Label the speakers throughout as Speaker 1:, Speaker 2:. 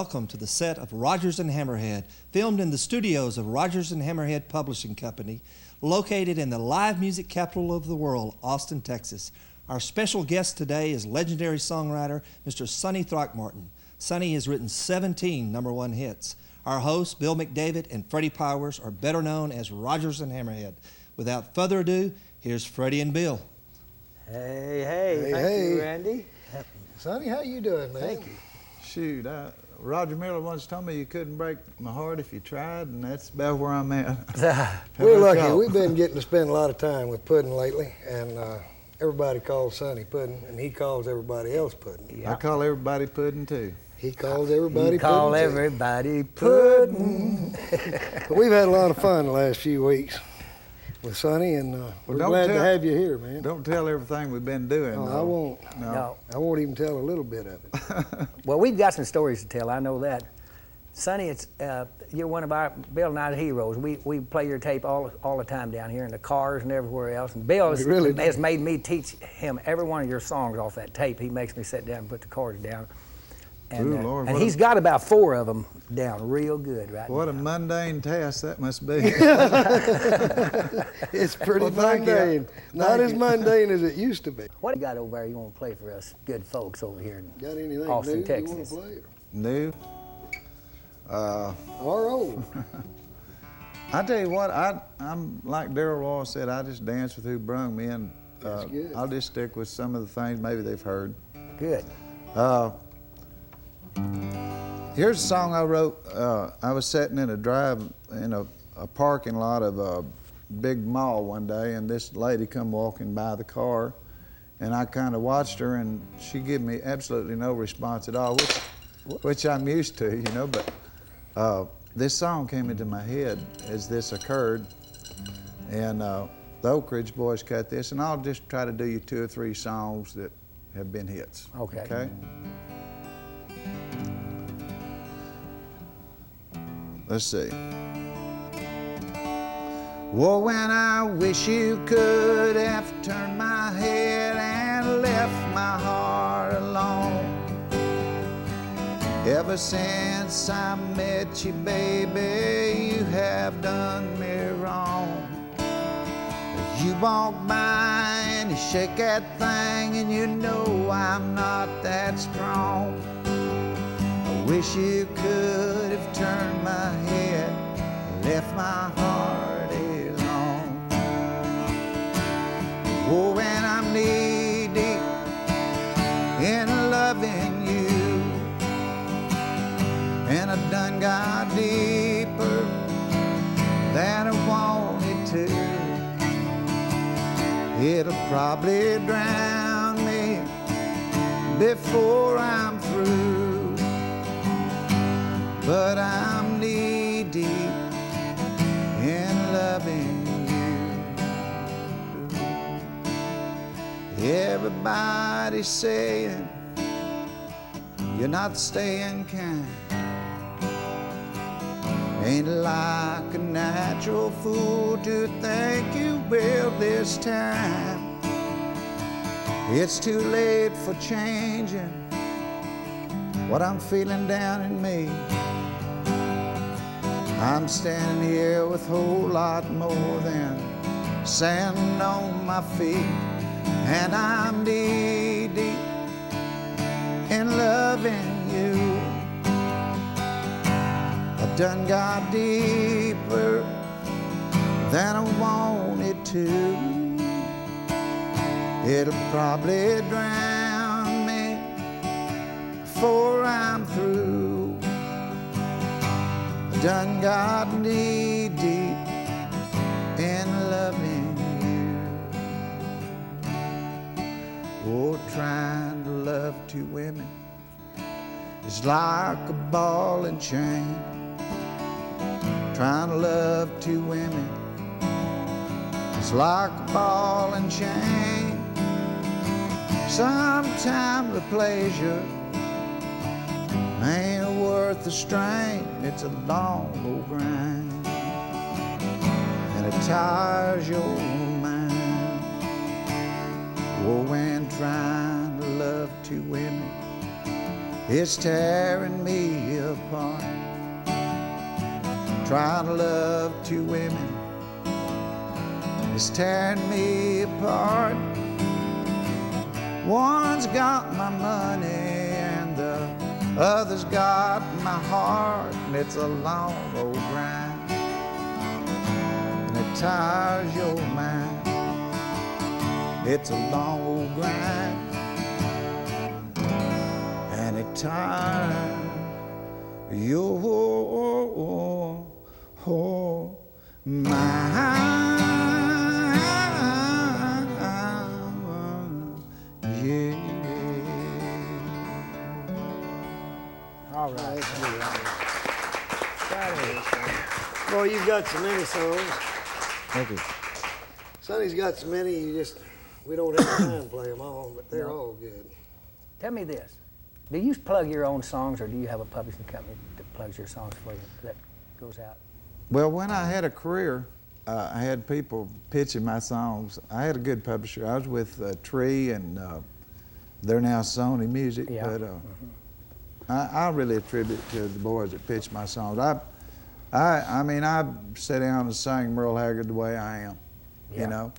Speaker 1: welcome to the set of Rodgers and Hammerhead, filmed in the studios of Rodgers and Hammerhead Publishing Company, located in the live music capital of the world, Austin, Texas. Our special guest today is legendary songwriter Mr. Sonny Throckmorton. Sonny has written 17 #1 hits. Our hosts, Bill McDavid and Freddy Powers, are better known as Rodgers and Hammerhead. Without further ado, here's Freddy and Bill.
Speaker 2: Hey, thank you, Randy.
Speaker 3: Sonny, how you doing, man?
Speaker 2: Thank you.
Speaker 4: Shoot, Roger Miller once told me you couldn't break my heart if you tried, and that's about where I'm at.
Speaker 3: We're lucky. We've been getting to spend a lot of time with Puddin' lately, and everybody calls Sonny Puddin', and he calls everybody else Puddin'.
Speaker 4: I call everybody Puddin' too.
Speaker 3: He calls everybody
Speaker 2: You
Speaker 3: Puddin'.
Speaker 2: call everybody Puddin'.
Speaker 3: We've had a lot of fun the last few weeks with Sonny, and we're glad to have you here, man.
Speaker 4: Don't tell everything we've been doing.
Speaker 3: Oh,
Speaker 4: though.
Speaker 3: I won't.
Speaker 2: No.
Speaker 3: I won't even tell a little bit of it.
Speaker 2: Well, we've got some stories to tell, I know that. Sonny, you're one of our, Bill and I's heroes. We play your tape all the time down here in the cars and everywhere else. And Bill has made me teach him every one of your songs off that tape. He makes me sit down and put the chords down. And,
Speaker 4: Ooh, Lord,
Speaker 2: and he's got about 4 of them down real good right
Speaker 4: What
Speaker 2: now.
Speaker 4: a mundane task that must be.
Speaker 3: It's pretty mundane. Not as mundane as it used to be.
Speaker 2: What do you got over there you want to play for us good folks over here in
Speaker 3: Got anything
Speaker 2: Austin,
Speaker 3: new
Speaker 2: Texas?
Speaker 3: you want to play?
Speaker 4: New.
Speaker 3: Or old?
Speaker 4: I tell you what, I'm like Daryl Ross said, I just dance with who brung me in.
Speaker 3: That's good.
Speaker 4: I'll just stick with some of the things maybe they've heard.
Speaker 2: Good.
Speaker 4: Here's a song I wrote. I was sitting in a parking lot of a big mall one day, and this lady come walking by the car, and I kind of watched her, and she gave me absolutely no response at all, which I'm used to, you know. But this song came into my head as this occurred, and the Oak Ridge Boys cut this, and I'll just try to do you 2 or 3 songs that have been hits.
Speaker 2: Okay.
Speaker 4: Let's see. Oh, when I wish you could have turned my head and left my heart alone. Ever since I met you, baby, you have done me wrong. You walk by and you shake that thing, and you know I'm not that strong. Wish you could have turned my head, left my heart alone. Oh, when I'm knee deep in loving you, and I done got deeper than I wanted to, it'll probably drown me before I'm through. But I'm knee-deep in loving you. Everybody's saying you're not staying kind. Ain't like a natural fool to think you will this time. It's too late for changing what I'm feeling down in me. I'm standing here with a whole lot more than sand on my feet, and I'm knee-deep in loving you. I done got deeper than I wanted to. It'll probably drown me before I'm through. Done got knee deep in loving you. Oh, trying to love 2 women is like a ball and chain. Trying to love 2 women is like a ball and chain. Sometimes the pleasure ain't worth the strain. It's a long old grind, and it tires your mind. Oh, when trying to love 2 women It's tearing me apart. Trying to love two women is tearing me apart. One's got my money and the other's got my heart, and it's a long old grind, and it tires your mind. It's a long old grind, and it tires your mind. Yeah.
Speaker 2: All right.
Speaker 3: Boy, you've got so many songs.
Speaker 4: Thank you.
Speaker 3: Sonny's got so many, we don't have time to play them all, but they're all good.
Speaker 2: Tell me this. Do you plug your own songs, or do you have a publishing company that plugs your songs for you, that goes out?
Speaker 4: Well, when I had a career, I had people pitching my songs. I had a good publisher. I was with Tree, and they're now Sonny Music.
Speaker 2: Yeah.
Speaker 4: But I really attribute to the boys that pitched my songs. I mean, I sat down and sang Merle Haggard the way I am,
Speaker 2: Yeah.
Speaker 4: you know.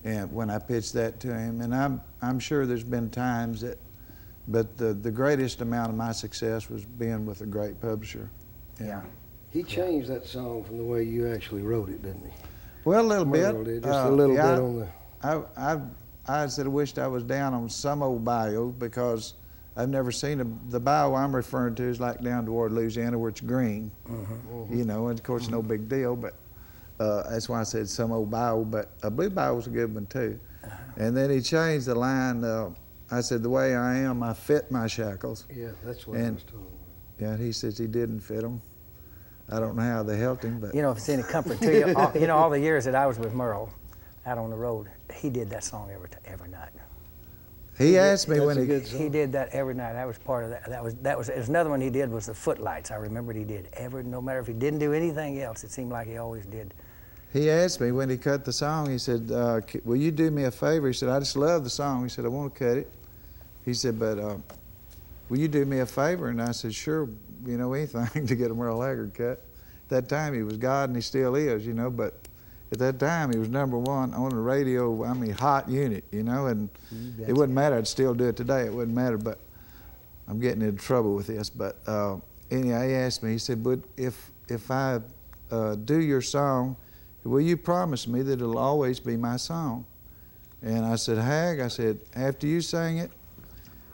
Speaker 4: And when I pitched that to him, and I'm sure there's been times that, but the greatest amount of my success was being with a great publisher.
Speaker 2: Yeah.
Speaker 3: He changed that song from the way you actually wrote it, didn't he?
Speaker 4: Well, a little
Speaker 3: Merle
Speaker 4: bit.
Speaker 3: did, just a little
Speaker 4: yeah,
Speaker 3: bit on the...
Speaker 4: I said I wished I was down on some old bayou, because I've never seen the bayou I'm referring to is like down toward Louisiana where it's green, you know, and of course no big deal, but that's why I said some old bayou, but a blue bayou was a good one too. And then he changed the line, I said, the way I am, I fit my shackles.
Speaker 3: Yeah, that's what I was talking about.
Speaker 4: Yeah, he says he didn't fit them. I don't know how they helped him, but...
Speaker 2: You know, if it's any comfort to you, all the years that I was with Merle out on the road, he did that song every night.
Speaker 4: He asked me
Speaker 3: That's
Speaker 4: when
Speaker 3: a
Speaker 4: he...
Speaker 3: good song.
Speaker 2: He did that every night. That was part of that. There's another one he did was the Footlights. I remembered he did no matter if he didn't do anything else, it seemed like he always did.
Speaker 4: He asked me when he cut the song, he said, will you do me a favor? He said, I just love the song. He said, I want to cut it. He said, but will you do me a favor? And I said, sure, you know, anything to get a Merle Haggard cut. At that time, he was God, and he still is, you know, but at that time, he was #1 on the radio, I mean, hot unit, you know, and it wouldn't matter. I'd still do it today. It wouldn't matter, but I'm getting into trouble with this. But anyway, he asked me, he said, but if I do your song, will you promise me that it'll always be my song? And I said, Hag, I said, after you sing it,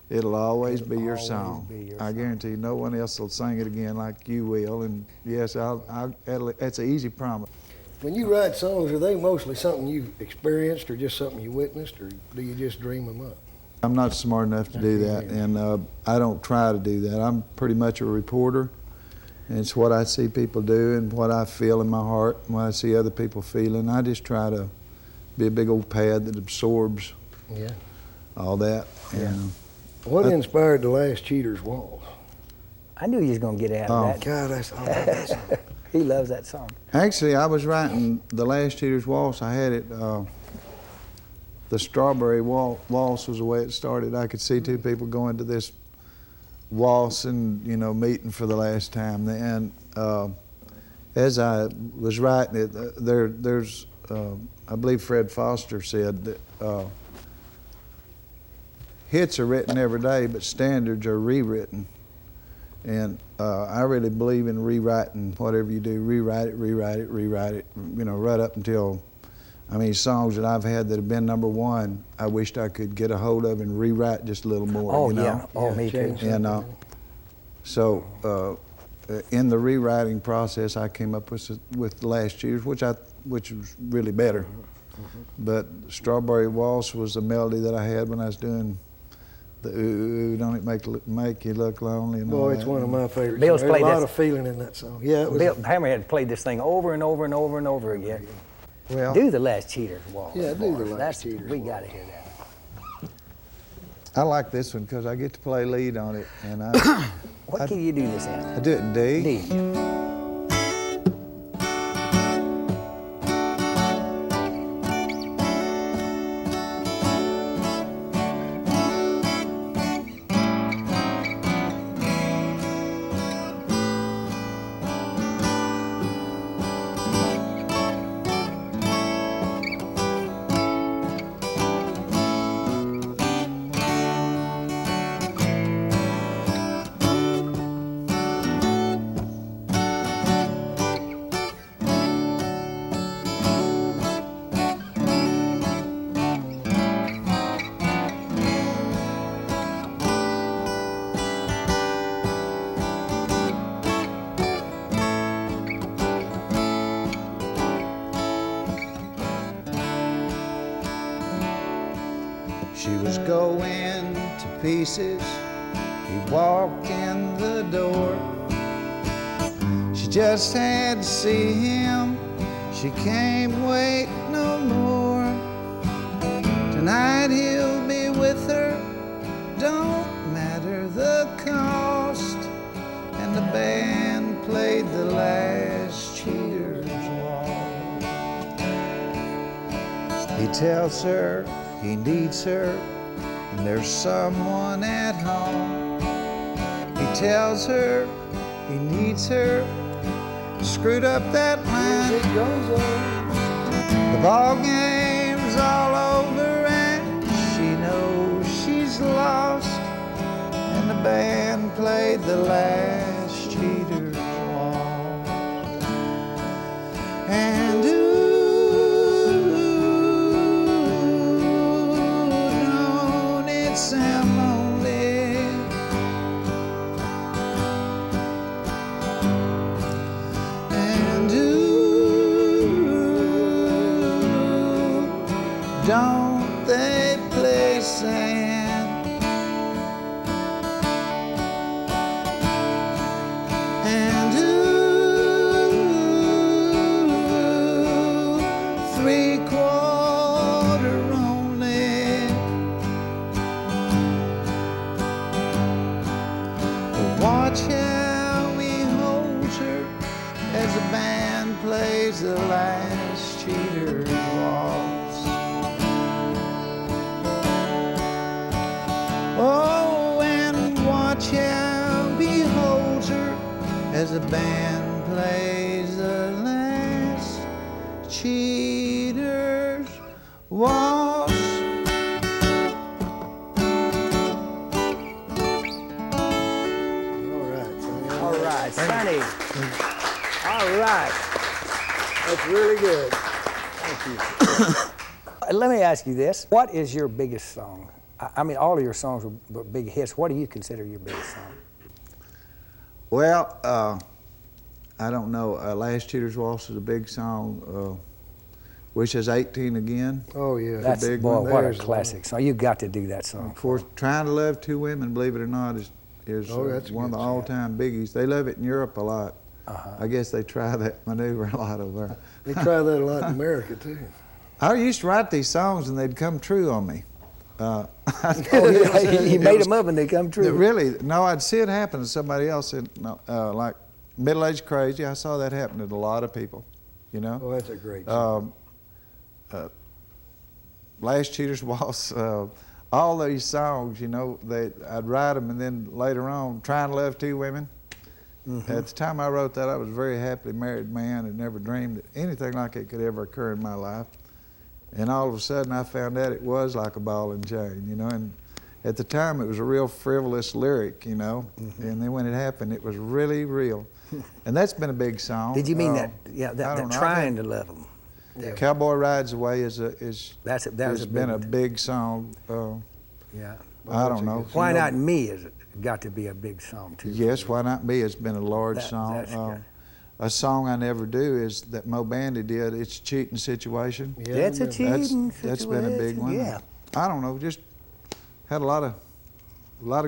Speaker 4: it'll always be your song. I guarantee no one else will sing it again like you will. And yes, that's an easy promise.
Speaker 3: When you write songs, are they mostly something you've experienced or just something you witnessed, or do you just dream them up?
Speaker 4: I'm not smart enough to do that, and I don't try to do that. I'm pretty much a reporter, and it's what I see people do and what I feel in my heart and what I see other people feeling. I just try to be a big old pad that absorbs all that.
Speaker 3: Yeah.
Speaker 4: And,
Speaker 3: What inspired The Last Cheater's Waltz?
Speaker 2: I knew he was going to get out of that.
Speaker 3: God, I love that song.
Speaker 2: He loves that song.
Speaker 4: Actually, I was writing The Last Cheater's Waltz. I had it, the Strawberry Waltz was the way it started. I could see two people going to this waltz and, you know, meeting for the last time. And as I was writing it, there's, I believe Fred Foster said that hits are written every day, but standards are rewritten. And I really believe in rewriting whatever you do. Rewrite it, you know, right up until, I mean, songs that I've had that have been #1, I wished I could get a hold of and rewrite just a little more,
Speaker 2: Oh,
Speaker 4: you know?
Speaker 2: yeah. Oh, me too.
Speaker 4: And so in the rewriting process, I came up with The Last Cheaters, which was really better. But Strawberry Waltz was a melody that I had when I was doing the ooh, don't it make you look lonely and all
Speaker 3: Boy, it's
Speaker 4: that.
Speaker 3: one of my favorites.
Speaker 2: Bill's
Speaker 3: There's a
Speaker 2: played
Speaker 3: lot
Speaker 2: that-
Speaker 3: of feeling in that song. Yeah, it was.
Speaker 2: Bill Hammerhead played this thing over and over and over and over again.
Speaker 4: Well,
Speaker 2: Do The Last Cheater's Waltz.
Speaker 3: Yeah, do The Last
Speaker 2: That's-
Speaker 3: Cheater's
Speaker 2: We
Speaker 3: Waltz.
Speaker 2: got to hear that.
Speaker 4: I like this one because I get to play lead on it, and I
Speaker 2: What key you do this in?
Speaker 4: do it in D.
Speaker 2: D.
Speaker 4: She was going to pieces. He walked in the door. She just had to see him. She can't wait no more. Tonight he'll be with her. Don't matter the cost. And the band played the last Cheaters Waltz. He tells her he needs her, and there's someone at home. He tells her he needs her, screwed up that line.
Speaker 3: It goes on.
Speaker 4: The ball game's all over and she knows she's lost. And the band played the last Cheaters Waltz. And don't it sound lonely? And don't they play sand? And 3/4 only. Watch how he holds her as the band plays the last Cheaters Waltz. Oh, and watch how he holds her as the band plays the last Cheaters Waltz.
Speaker 3: All right, Sonny.
Speaker 2: All right, Sonny. All right.
Speaker 3: That's really good.
Speaker 2: Let me ask you this. What is your biggest song? I mean, all of your songs were big hits. What do you consider your biggest song?
Speaker 4: Well, I don't know. Last Cheaters Waltz is a big song. Wish I Was 18 Again.
Speaker 3: Oh, yeah.
Speaker 2: That's,
Speaker 4: big
Speaker 2: boy,
Speaker 4: one.
Speaker 2: what a
Speaker 3: There's
Speaker 2: classic song. You got to do that song.
Speaker 4: Of course, Trying to Love Two Women, believe it or not, is
Speaker 3: Oh, that's a
Speaker 4: one of
Speaker 3: good
Speaker 4: the
Speaker 3: song.
Speaker 4: all-time biggies. They love it in Europe a lot. I guess they try that maneuver a lot over there.
Speaker 3: They try that a lot in America, too.
Speaker 4: I used to write these songs and they'd come true on me.
Speaker 2: Oh, yeah, you made them up and they come true.
Speaker 4: Really, no, I'd see it happen to somebody else. Like Middle-Aged Crazy, I saw that happen to a lot of people, you know.
Speaker 3: Oh, that's a great song.
Speaker 4: Last Cheaters Waltz, all these songs, you know, I'd write them and then later on, Trying to Love Two Women. At the time I wrote that, I was a very happily married man and never dreamed that anything like it could ever occur in my life. And all of a sudden I found out it was like a ball and chain, you know, and at the time it was a real frivolous lyric, you know, and then when it happened it was really real. And that's been a big song.
Speaker 2: Did you mean that? Yeah,
Speaker 4: I
Speaker 2: that
Speaker 4: don't know.
Speaker 2: trying to love them.
Speaker 4: Cowboy Rides Away has
Speaker 2: That was a big
Speaker 4: been a
Speaker 2: one.
Speaker 4: big song.
Speaker 2: Yeah.
Speaker 4: I don't know.
Speaker 2: Why
Speaker 4: You know,
Speaker 2: Not Me has got to be a big song too.
Speaker 4: Yes, Why Not Me has been a large song.
Speaker 2: That's good.
Speaker 4: A song I never do is that Mo Bandy did, It's a Cheating Situation.
Speaker 3: Yeah,
Speaker 2: It's a
Speaker 3: I remember.
Speaker 2: cheating
Speaker 4: That's been a big
Speaker 2: situation.
Speaker 4: one.
Speaker 2: Yeah.
Speaker 4: I don't know, just had a lot of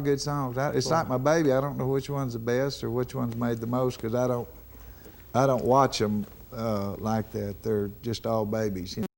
Speaker 4: good songs. It's like my baby. I don't know which one's the best or which one's made the most because I don't watch them like that. They're just all babies. You know?